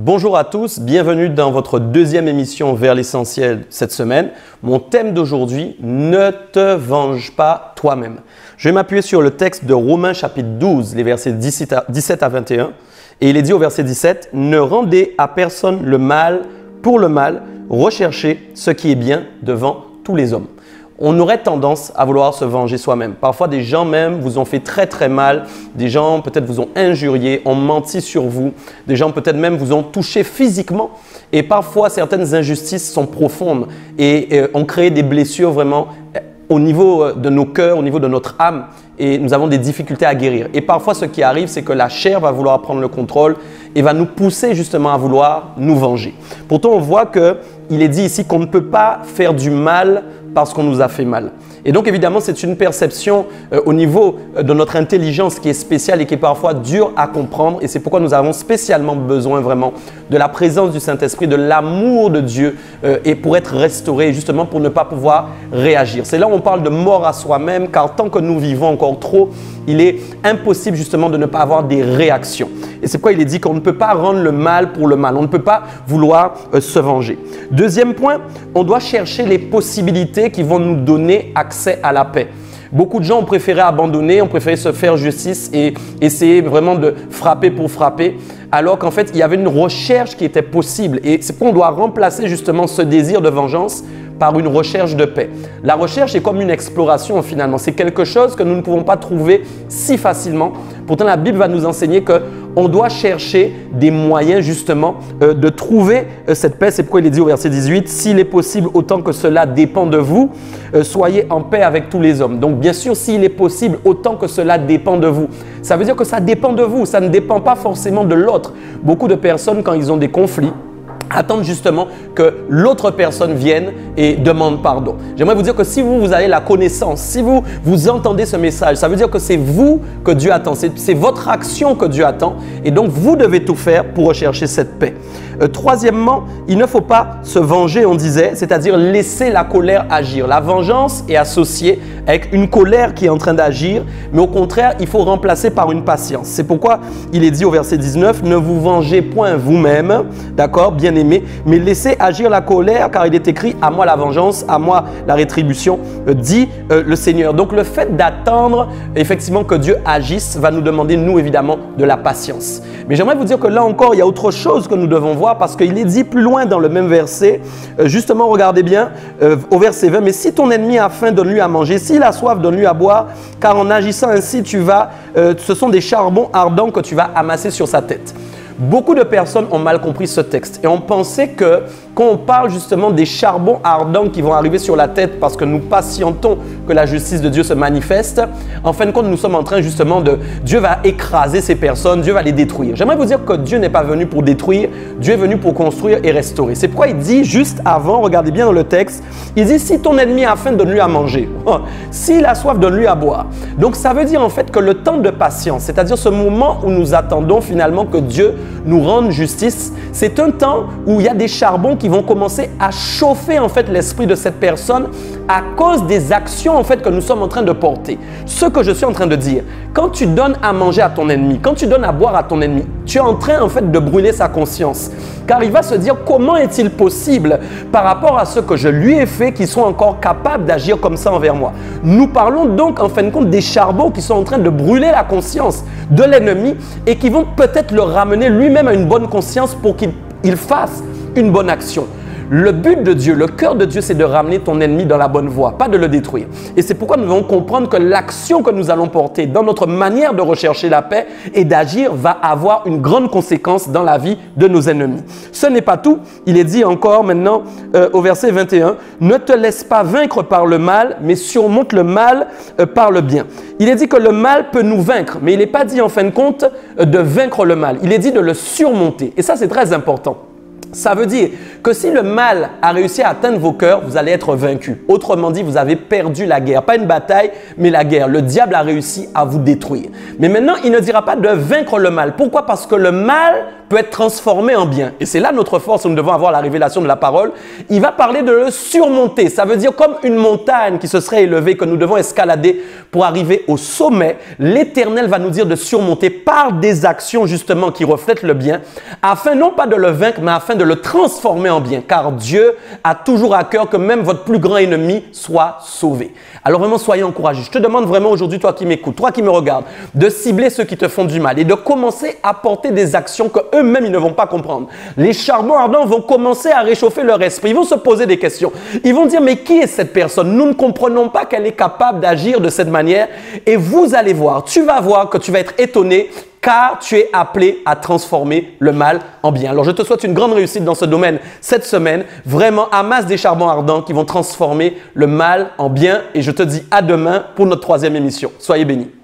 Bonjour à tous, bienvenue dans votre deuxième émission vers l'essentiel cette semaine. Mon thème d'aujourd'hui, ne te venge pas toi-même. Je vais m'appuyer sur le texte de Romains chapitre 12, les versets 17 à 21. Et il est dit au verset 17, « Ne rendez à personne le mal pour le mal, recherchez ce qui est bien devant tous les hommes. » On aurait tendance à vouloir se venger soi-même. Parfois, des gens même vous ont fait très mal. Des gens peut-être vous ont injurié, ont menti sur vous. Des gens peut-être même vous ont touché physiquement. Et parfois, certaines injustices sont profondes et ont créé des blessures vraiment au niveau de nos cœurs, au niveau de notre âme. Et nous avons des difficultés à guérir. Et parfois, ce qui arrive, c'est que la chair va vouloir prendre le contrôle et va nous pousser justement à vouloir nous venger. Pourtant, on voit qu'il est dit ici qu'on ne peut pas faire du mal parce qu'on nous a fait mal. Et donc, évidemment, c'est une perception au niveau de notre intelligence qui est spéciale et qui est parfois dure à comprendre. Et c'est pourquoi nous avons spécialement besoin vraiment de la présence du Saint-Esprit, de l'amour de Dieu et pour être restauré, justement pour ne pas pouvoir réagir. C'est là où on parle de mort à soi-même, car tant que nous vivons encore trop, il est impossible justement de ne pas avoir des réactions. Et c'est pourquoi il est dit qu'on ne peut pas rendre le mal pour le mal. On ne peut pas vouloir se venger. Deuxième point, on doit chercher les possibilités qui vont nous donner accès à la paix. Beaucoup de gens ont préféré abandonner, ont préféré se faire justice et essayer vraiment de frapper pour frapper, alors qu'en fait, il y avait une recherche qui était possible. Et c'est pourquoi on doit remplacer justement ce désir de vengeance par une recherche de paix. La recherche est comme une exploration finalement. C'est quelque chose que nous ne pouvons pas trouver si facilement. Pourtant, la Bible va nous enseigner qu'on doit chercher des moyens justement de trouver cette paix. C'est pourquoi il est dit au verset 18, « S'il est possible, autant que cela dépend de vous, soyez en paix avec tous les hommes. » Donc bien sûr, s'il est possible, autant que cela dépend de vous. Ça veut dire que ça dépend de vous, ça ne dépend pas forcément de l'autre. Beaucoup de personnes, quand ils ont des conflits, attendent justement que l'autre personne vienne et demande pardon. J'aimerais vous dire que si vous avez la connaissance, si vous entendez ce message, ça veut dire que c'est vous que Dieu attend, c'est votre action que Dieu attend et donc vous devez tout faire pour rechercher cette paix. Troisièmement, il ne faut pas se venger, on disait, c'est-à-dire laisser la colère agir. La vengeance est associée avec une colère qui est en train d'agir, mais au contraire, il faut remplacer par une patience. C'est pourquoi il est dit au verset 19, « Ne vous vengez point vous-même, d'accord, bien-aimés, mais laissez agir la colère, car il est écrit, à moi la vengeance, à moi la rétribution, dit le Seigneur. » Donc le fait d'attendre effectivement que Dieu agisse va nous demander, nous évidemment, de la patience. Mais j'aimerais vous dire que là encore, il y a autre chose que nous devons voir parce qu'il est dit plus loin dans le même verset, justement, regardez bien, au verset 20, « Mais si ton ennemi a faim, donne-lui à manger, s'il a soif, donne-lui à boire, car en agissant ainsi, ce sont des charbons ardents que tu vas amasser sur sa tête. » Beaucoup de personnes ont mal compris ce texte et ont pensé que quand on parle justement des charbons ardents qui vont arriver sur la tête parce que nous patientons que la justice de Dieu se manifeste, en fin de compte, nous sommes en train justement Dieu va écraser ces personnes, Dieu va les détruire. J'aimerais vous dire que Dieu n'est pas venu pour détruire, Dieu est venu pour construire et restaurer. C'est pourquoi il dit juste avant, regardez bien dans le texte, il dit si ton ennemi a faim, donne-lui à manger. S'il a soif, donne-lui à boire. Donc ça veut dire en fait que le temps de patience, c'est-à-dire ce moment où nous attendons finalement que Dieu nous rende justice, c'est un temps où il y a des charbons qui vont commencer à chauffer en fait l'esprit de cette personne à cause des actions en fait que nous sommes en train de porter. Ce que je suis en train de dire, quand tu donnes à manger à ton ennemi, quand tu donnes à boire à ton ennemi, tu es en train en fait de brûler sa conscience. Car il va se dire comment est-il possible par rapport à ce que je lui ai fait qu'ils sont encore capables d'agir comme ça envers moi. Nous parlons donc en fin de compte des charbons qui sont en train de brûler la conscience de l'ennemi et qui vont peut-être le ramener lui-même à une bonne conscience pour qu'il fasse une bonne action. Le but de Dieu, le cœur de Dieu, c'est de ramener ton ennemi dans la bonne voie, pas de le détruire. Et c'est pourquoi nous devons comprendre que l'action que nous allons porter dans notre manière de rechercher la paix et d'agir va avoir une grande conséquence dans la vie de nos ennemis. Ce n'est pas tout. Il est dit encore maintenant au verset 21, « Ne te laisse pas vaincre par le mal, mais surmonte le mal par le bien. » Il est dit que le mal peut nous vaincre, mais il n'est pas dit en fin de compte de vaincre le mal. Il est dit de le surmonter. Et ça, c'est très important. Ça veut dire que si le mal a réussi à atteindre vos cœurs, vous allez être vaincu. Autrement dit, vous avez perdu la guerre. Pas une bataille, mais la guerre. Le diable a réussi à vous détruire. Mais maintenant, il ne dira pas de vaincre le mal. Pourquoi? Parce que le mal peut être transformé en bien. Et c'est là notre force, nous devons avoir la révélation de la parole. Il va parler de le surmonter. Ça veut dire comme une montagne qui se serait élevée, que nous devons escalader pour arriver au sommet. L'Éternel va nous dire de surmonter par des actions justement qui reflètent le bien, afin non pas de le vaincre, mais afin de le transformer en bien. Car Dieu a toujours à cœur que même votre plus grand ennemi soit sauvé. Alors vraiment, soyez encouragés. Je te demande vraiment aujourd'hui, toi qui m'écoutes, toi qui me regardes, de cibler ceux qui te font du mal et de commencer à porter des actions que eux-mêmes ils ne vont pas comprendre. Les charbons ardents vont commencer à réchauffer leur esprit. Ils vont se poser des questions. Ils vont dire, mais qui est cette personne? Nous ne comprenons pas qu'elle est capable d'agir de cette manière. Et vous allez voir, tu vas voir que tu vas être étonné, car tu es appelé à transformer le mal en bien. Alors, je te souhaite une grande réussite dans ce domaine cette semaine. Vraiment, amasse des charbons ardents qui vont transformer le mal en bien. Et je te dis à demain pour notre 3e émission. Soyez bénis.